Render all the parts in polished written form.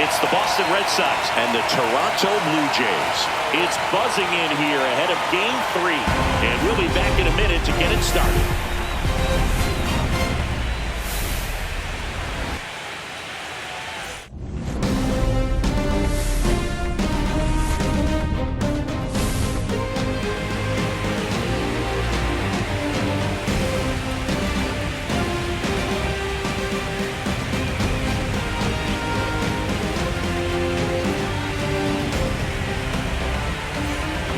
It's the Boston Red Sox and the Toronto Blue Jays. It's buzzing in here ahead of Game 3. And we'll be back in a minute to get it started.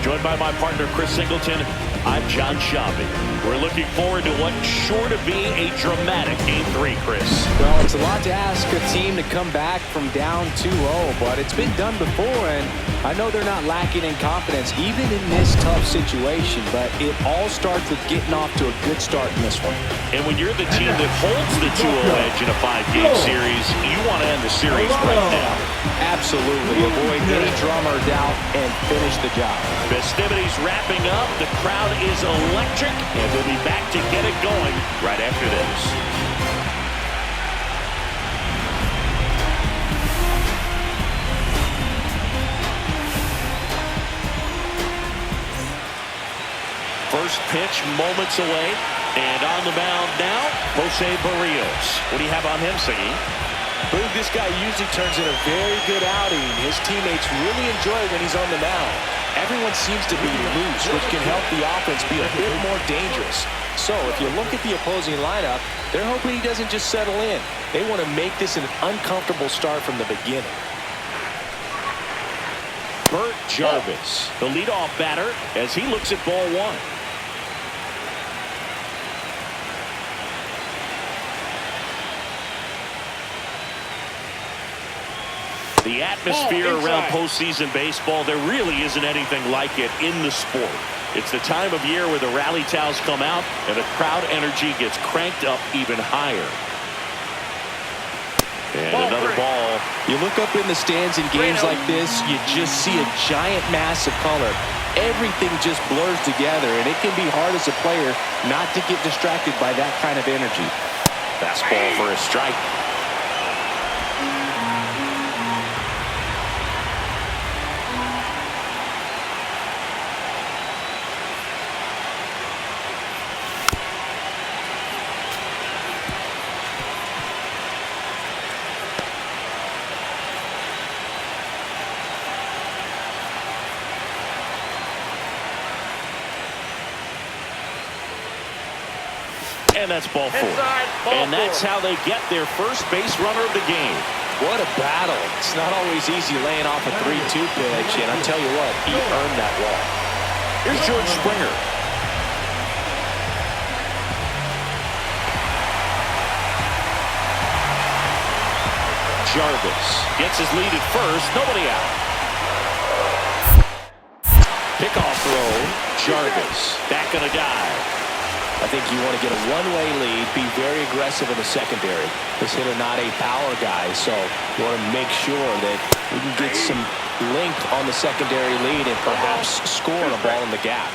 Joined by my partner, Chris Singleton, I'm John Schaubing. We're looking forward to what's sure to be a dramatic Game 3, Chris. Well, it's a lot to ask a team to come back from down 2-0, but it's been done before, and I know they're not lacking in confidence, even in this tough situation, but it all starts with getting off to a good start in this one. And when you're the team that holds the 2-0 edge in a 5-game series, you want to end the series right now. Absolutely. Avoid any drama or doubt and finish the job. Festivities wrapping up. The crowd is electric, and we'll be back to get it going right after this. First pitch moments away, and on the mound now, Jose Barrios. What do you have on him, Siggy? Boog, this guy usually turns in a very good outing. His teammates really enjoy when he's on the mound. Everyone seems to be loose, which can help the offense be a bit more dangerous. So if you look at the opposing lineup, they're hoping he doesn't just settle in. They want to make this an uncomfortable start from the beginning. Burt Jarvis, the leadoff batter, as he looks at ball one. The atmosphere around postseason baseball, there really isn't anything like it in the sport. It's the time of year where the rally towels come out and the crowd energy gets cranked up even higher. And another ball. You look up in the stands in games like this, you just see a giant mass of color. Everything just blurs together, and it can be hard as a player not to get distracted by that kind of energy. Fastball for a strike. And that's ball four. And that's how they get their first base runner of the game. What a battle. It's not always easy laying off a 3-2 pitch, and I'll tell you what, he earned that walk. Here's George Springer. Jarvis gets his lead at first. Nobody out. Pickoff throw. Jarvis back on a dive. I think you want to get a one-way lead, be very aggressive in the secondary. This hitter not a power guy, so you want to make sure that we can get some length on the secondary lead and perhaps score a ball in the gap.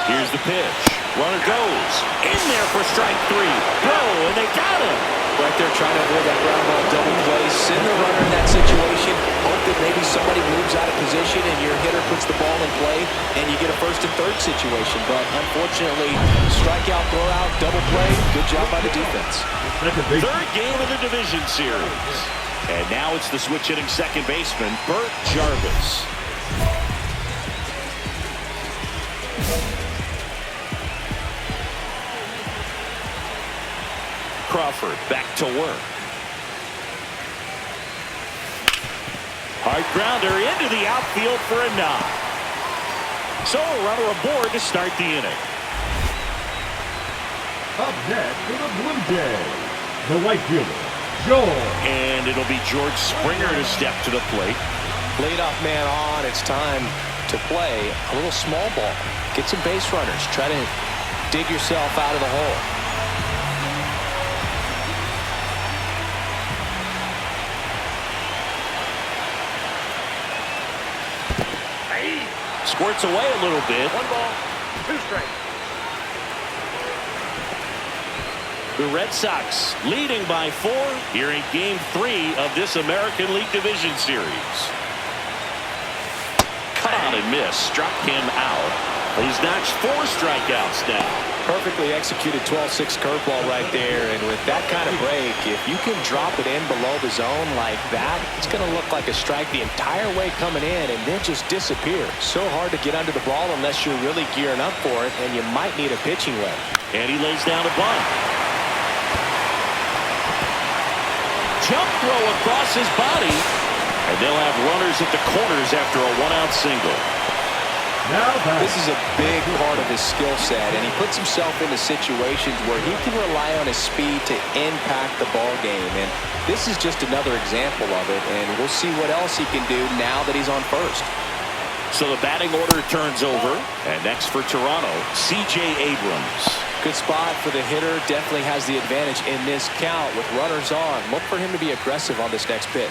Here's the pitch. Runner goes. In there for strike three. Throw, and they got him. Right there trying to avoid that ground ball double play. Send the runner in that situation. Hope that maybe somebody moves out of position and your hitter puts the ball in play and you get a first and third situation. But unfortunately, strikeout, throw out, double play. Good job by the defense. Third game of the division series. And now it's the switch hitting second baseman, Burt Jarvis. Crawford back to work. Hard grounder into the outfield for a knock. So a runner aboard to start the inning. Up next for the Blue Jays, the right fielder, George. And it'll be George Springer to step to the plate. Leadoff man on. It's time to play a little small ball. Get some base runners. Try to dig yourself out of the hole. Squirts away a little bit. 1 ball, 2 strikes. The Red Sox leading by 4 here in Game 3 of this American League Division Series. Cut on and miss. Struck him out. He's notched 4 strikeouts now. Perfectly executed 12-6 curveball right there. And with that kind of break, if you can drop it in below the zone like that, it's going to look like a strike the entire way coming in and then just disappear. So hard to get under the ball unless you're really gearing up for it, and you might need a pitching wedge. And he lays down a bunt. Jump throw across his body. And they'll have runners at the corners after a 1-out single. This is a big part of his skill set, and he puts himself into situations where he can rely on his speed to impact the ball game. And this is just another example of it, and we'll see what else he can do now that he's on first. So the batting order turns over, and next for Toronto, C.J. Abrams. Good spot for the hitter. Definitely has the advantage in this count with runners on. Look for him to be aggressive on this next pitch.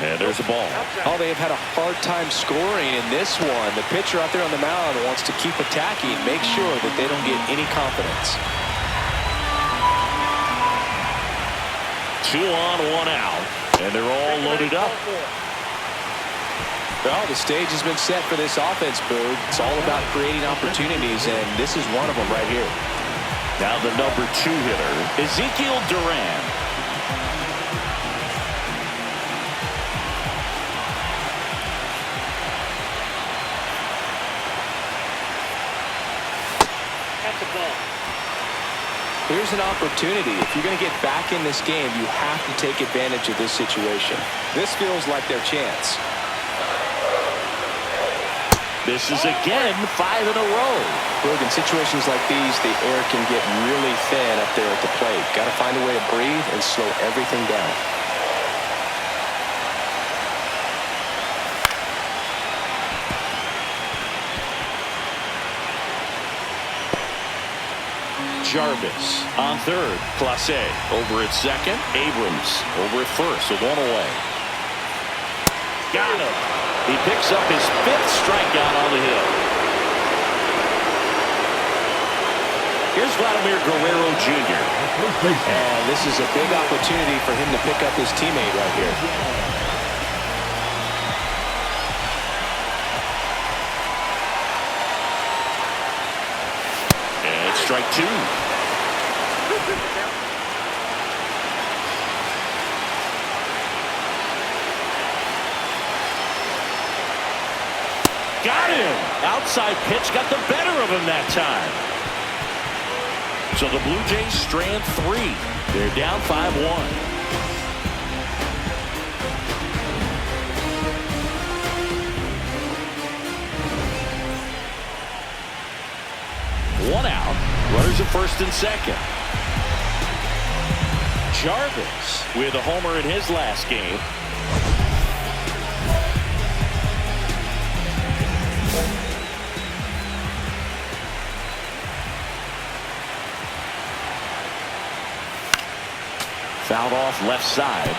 And there's a ball. Oh, they have had a hard time scoring in this one. The pitcher out there on the mound wants to keep attacking, make sure that they don't get any confidence. 2 on, 1 out, and they're all loaded up. Well, the stage has been set for this offense, Boog. It's all about creating opportunities, and this is one of them right here. Now the number 2 hitter, Ezekiel Duran. Here's an opportunity. If you're going to get back in this game, you have to take advantage of this situation. This feels like their chance. This is again 5 in a row. Look, in situations like these, the air can get really thin up there at the plate. Got to find a way to breathe and slow everything down. Jarvis on third. Clase over at second. Abrams over at first. So 1 away. Got him. He picks up his 5th strikeout on the hill. Here's Vladimir Guerrero Jr. And this is a big opportunity for him to pick up his teammate right here. And strike 2. Got him. Outside pitch got the better of him that time. So the Blue Jays strand 3. They're down 5-1. One out. Runners at first and second. Jarvis with a homer in his last game. Fouled off left side.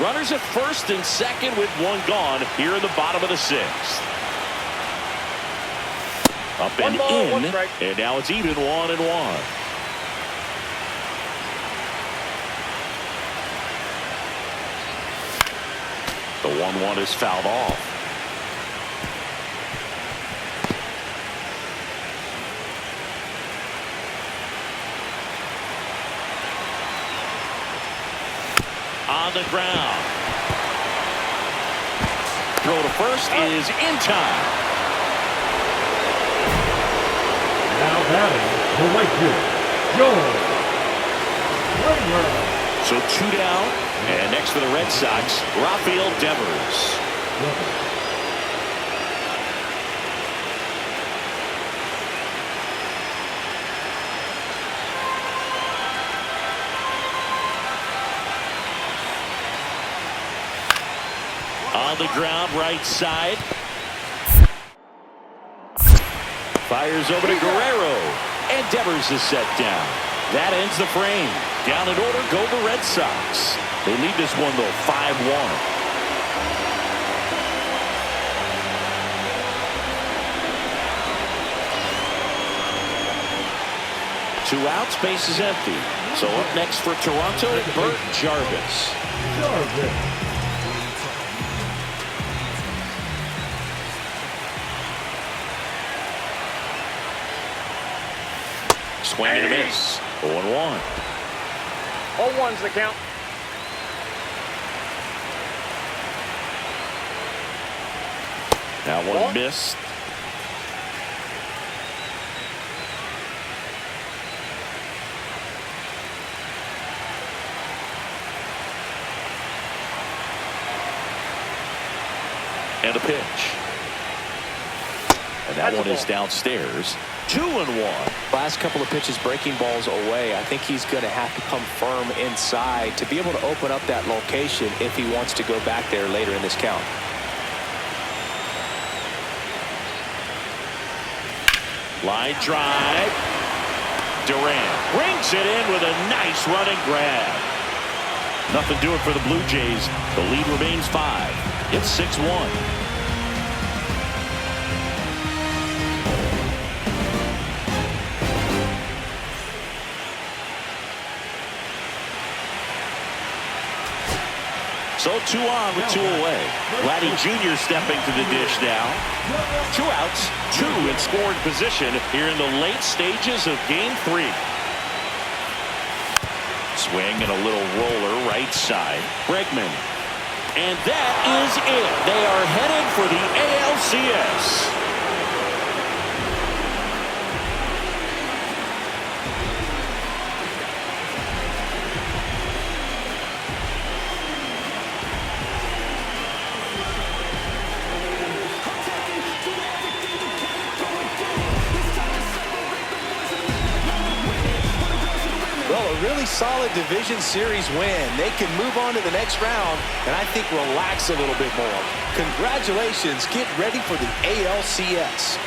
Runners at first and second with 1 gone here in the bottom of the 6th. Up and in, and now it's even 1-1. The 1-1 is fouled off. On the ground. Throw to first is in time. Now batting, the right fielder, Joe. So 2 down, and next for the Red Sox, Rafael Devers. On the ground, right side. Fires over to Guerrero, and Devers is set down. That ends the frame. Down in order go the Red Sox. They lead this one, though, 5-1. 2 outs, base is empty. So up next for Toronto, Burt Jarvis. Swing and a miss. 0-1. 0-1's the count. That one missed. And a pitch. And that one is downstairs. 2-1. Last couple of pitches breaking balls away. I think he's going to have to come firm inside to be able to open up that location if he wants to go back there later in this count. Line drive. Durant brings it in with a nice running grab. Nothing doing for the Blue Jays. The lead remains 5. It's 6-1. So 2 on with 2 away. Vladdy Jr. stepping to the dish now. 2 outs, 2 in scoring position here in the late stages of Game 3. Swing and a little roller right side. Bregman. And that is it. They are headed for the ALCS. Well, a really solid division series win. They can move on to the next round and I think relax a little bit more. Congratulations. Get ready for the ALCS.